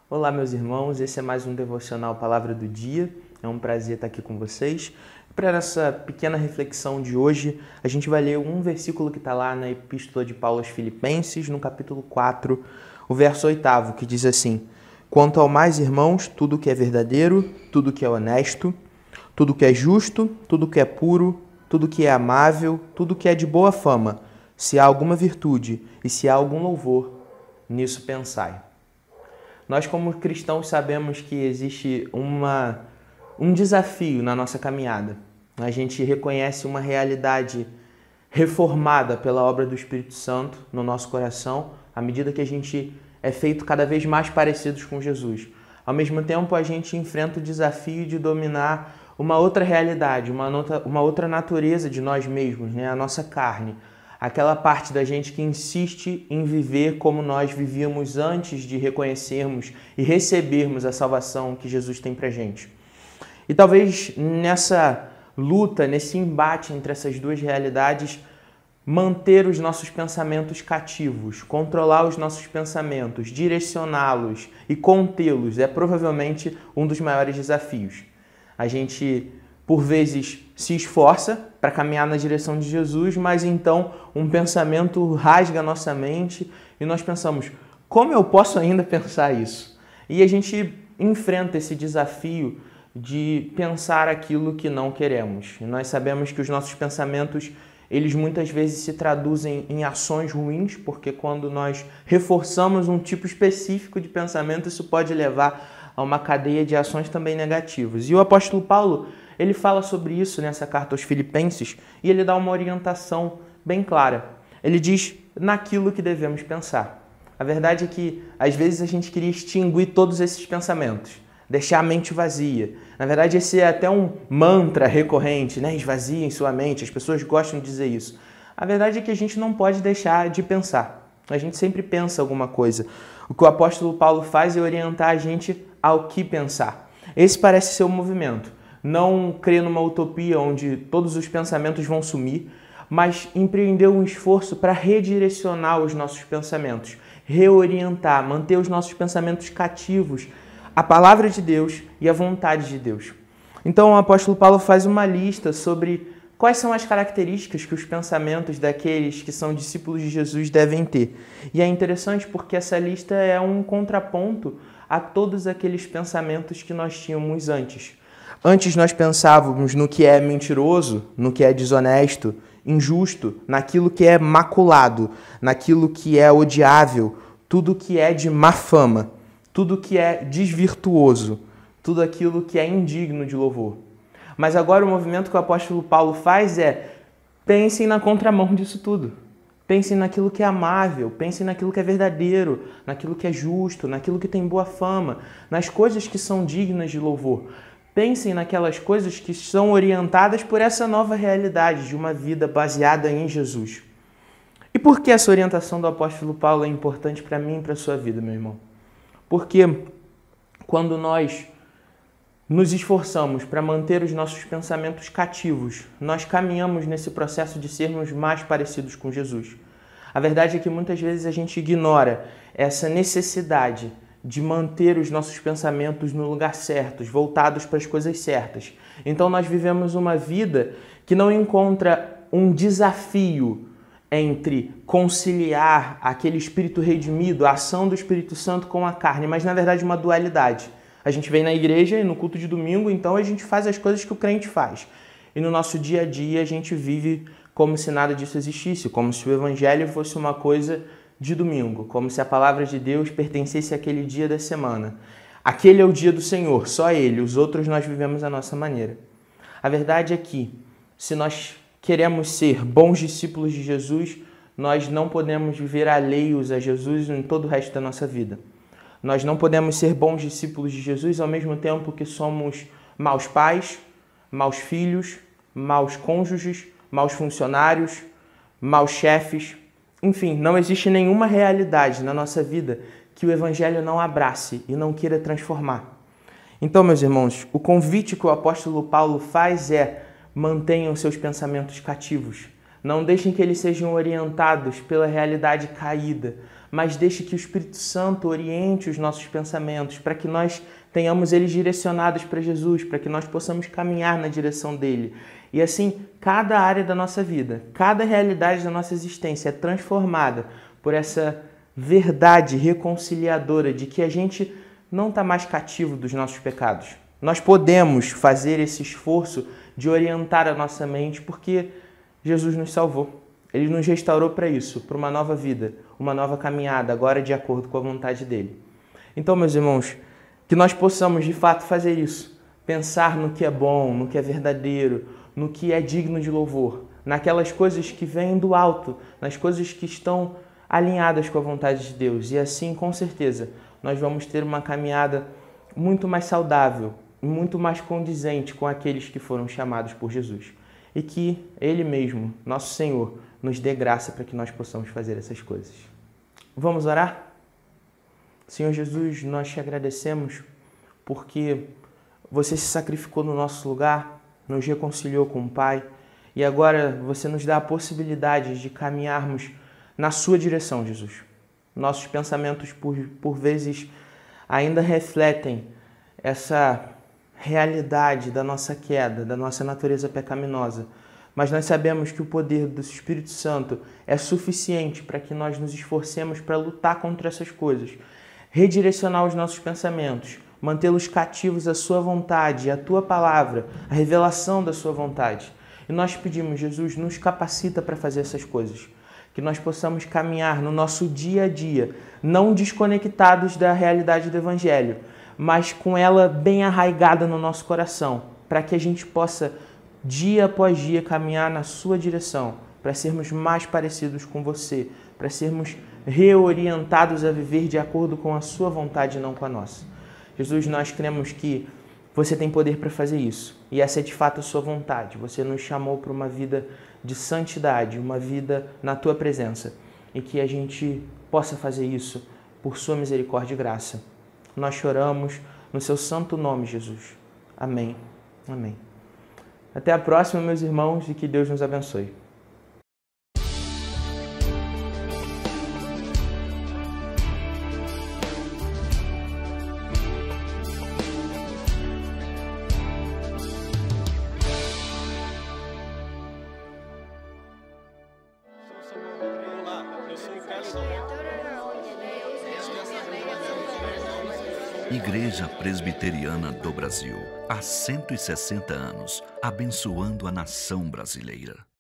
Olá, meus irmãos, esse é mais um Devocional Palavra do Dia. É um prazer estar aqui com vocês. Para essa pequena reflexão de hoje, a gente vai ler um versículo que está lá na Epístola de Paulo aos Filipenses, no capítulo 4, o verso 8, que diz assim: Quanto ao mais, irmãos, tudo que é verdadeiro, tudo que é honesto, tudo que é justo, tudo que é puro, tudo que é amável, tudo que é de boa fama, se há alguma virtude e se há algum louvor, nisso pensai. Nós, como cristãos, sabemos que existe um desafio na nossa caminhada. A gente reconhece uma realidade reformada pela obra do Espírito Santo no nosso coração, à medida que a gente é feito cada vez mais parecidos com Jesus. Ao mesmo tempo, a gente enfrenta o desafio de dominar uma outra realidade, uma outra natureza de nós mesmos, né? A nossa carne. Aquela parte da gente que insiste em viver como nós vivíamos antes de reconhecermos e recebermos a salvação que Jesus tem pra gente. E talvez nessa luta, nesse embate entre essas duas realidades, manter os nossos pensamentos cativos, controlar os nossos pensamentos, direcioná-los e contê-los é provavelmente um dos maiores desafios. A gente, por vezes, se esforça para caminhar na direção de Jesus, mas então um pensamento rasga a nossa mente e nós pensamos, como eu posso ainda pensar isso? E a gente enfrenta esse desafio de pensar aquilo que não queremos. E nós sabemos que os nossos pensamentos, eles muitas vezes se traduzem em ações ruins, porque quando nós reforçamos um tipo específico de pensamento, isso pode levar a uma cadeia de ações também negativas. E o apóstolo Paulo, ele fala sobre isso nessa carta aos Filipenses e ele dá uma orientação bem clara. Ele diz naquilo que devemos pensar. A verdade é que, às vezes, a gente queria extinguir todos esses pensamentos, deixar a mente vazia. Na verdade, esse é até um mantra recorrente, né? Esvaziem sua mente, as pessoas gostam de dizer isso. A verdade é que a gente não pode deixar de pensar. A gente sempre pensa alguma coisa. O que o apóstolo Paulo faz é orientar a gente ao que pensar. Esse parece ser o movimento. Não crer numa utopia onde todos os pensamentos vão sumir, mas empreender um esforço para redirecionar os nossos pensamentos, reorientar, manter os nossos pensamentos cativos à palavra de Deus e à vontade de Deus. Então o apóstolo Paulo faz uma lista sobre quais são as características que os pensamentos daqueles que são discípulos de Jesus devem ter. E é interessante porque essa lista é um contraponto a todos aqueles pensamentos que nós tínhamos antes. Antes nós pensávamos no que é mentiroso, no que é desonesto, injusto, naquilo que é maculado, naquilo que é odiável, tudo que é de má fama, tudo que é desvirtuoso, tudo aquilo que é indigno de louvor. Mas agora o movimento que o apóstolo Paulo faz é: pensem na contramão disso tudo. Pensem naquilo que é amável, pensem naquilo que é verdadeiro, naquilo que é justo, naquilo que tem boa fama, nas coisas que são dignas de louvor. Pensem naquelas coisas que são orientadas por essa nova realidade de uma vida baseada em Jesus. E por que essa orientação do apóstolo Paulo é importante para mim e para a sua vida, meu irmão? Porque quando nós nos esforçamos para manter os nossos pensamentos cativos, nós caminhamos nesse processo de sermos mais parecidos com Jesus. A verdade é que muitas vezes a gente ignora essa necessidade de manter os nossos pensamentos no lugar certo, voltados para as coisas certas. Então nós vivemos uma vida que não encontra um desafio entre conciliar aquele espírito redimido, a ação do Espírito Santo com a carne, mas na verdade uma dualidade. A gente vem na igreja e no culto de domingo, então a gente faz as coisas que o crente faz. E no nosso dia a dia a gente vive como se nada disso existisse, como se o evangelho fosse uma coisa de domingo, como se a palavra de Deus pertencesse àquele dia da semana. Aquele é o dia do Senhor, só Ele, os outros nós vivemos à nossa maneira. A verdade é que, se nós queremos ser bons discípulos de Jesus, nós não podemos viver alheios a Jesus em todo o resto da nossa vida. Nós não podemos ser bons discípulos de Jesus ao mesmo tempo que somos maus pais, maus filhos, maus cônjuges, maus funcionários, maus chefes. Enfim, não existe nenhuma realidade na nossa vida que o Evangelho não abrace e não queira transformar. Então, meus irmãos, o convite que o apóstolo Paulo faz é: mantenham seus pensamentos cativos. Não deixem que eles sejam orientados pela realidade caída, mas deixe que o Espírito Santo oriente os nossos pensamentos, para que nós tenhamos eles direcionados para Jesus, para que nós possamos caminhar na direção dele. E assim, cada área da nossa vida, cada realidade da nossa existência é transformada por essa verdade reconciliadora de que a gente não está mais cativo dos nossos pecados. Nós podemos fazer esse esforço de orientar a nossa mente porque Jesus nos salvou. Ele nos restaurou para isso, para uma nova vida, uma nova caminhada, agora de acordo com a vontade dele. Então, meus irmãos, que nós possamos de fato fazer isso, pensar no que é bom, no que é verdadeiro, no que é digno de louvor, naquelas coisas que vêm do alto, nas coisas que estão alinhadas com a vontade de Deus. E assim, com certeza, nós vamos ter uma caminhada muito mais saudável, muito mais condizente com aqueles que foram chamados por Jesus. E que Ele mesmo, nosso Senhor, nos dê graça para que nós possamos fazer essas coisas. Vamos orar? Senhor Jesus, nós te agradecemos porque você se sacrificou no nosso lugar, nos reconciliou com o Pai e agora você nos dá a possibilidade de caminharmos na sua direção, Jesus. Nossos pensamentos, por vezes, ainda refletem essa realidade da nossa queda, da nossa natureza pecaminosa. Mas nós sabemos que o poder do Espírito Santo é suficiente para que nós nos esforcemos para lutar contra essas coisas, redirecionar os nossos pensamentos, mantê-los cativos à sua vontade, à tua palavra, à revelação da sua vontade. E nós pedimos, Jesus, nos capacita para fazer essas coisas, que nós possamos caminhar no nosso dia a dia, não desconectados da realidade do Evangelho, mas com ela bem arraigada no nosso coração, para que a gente possa, dia após dia, caminhar na sua direção, para sermos mais parecidos com você, para sermos reorientados a viver de acordo com a sua vontade e não com a nossa. Jesus, nós cremos que você tem poder para fazer isso, e essa é de fato a sua vontade. Você nos chamou para uma vida de santidade, uma vida na tua presença, e que a gente possa fazer isso por sua misericórdia e graça. Nós choramos no seu santo nome, Jesus. Amém. Amém. Até a próxima, meus irmãos, e que Deus nos abençoe. Igreja Presbiteriana do Brasil, há 160 anos, abençoando a nação brasileira.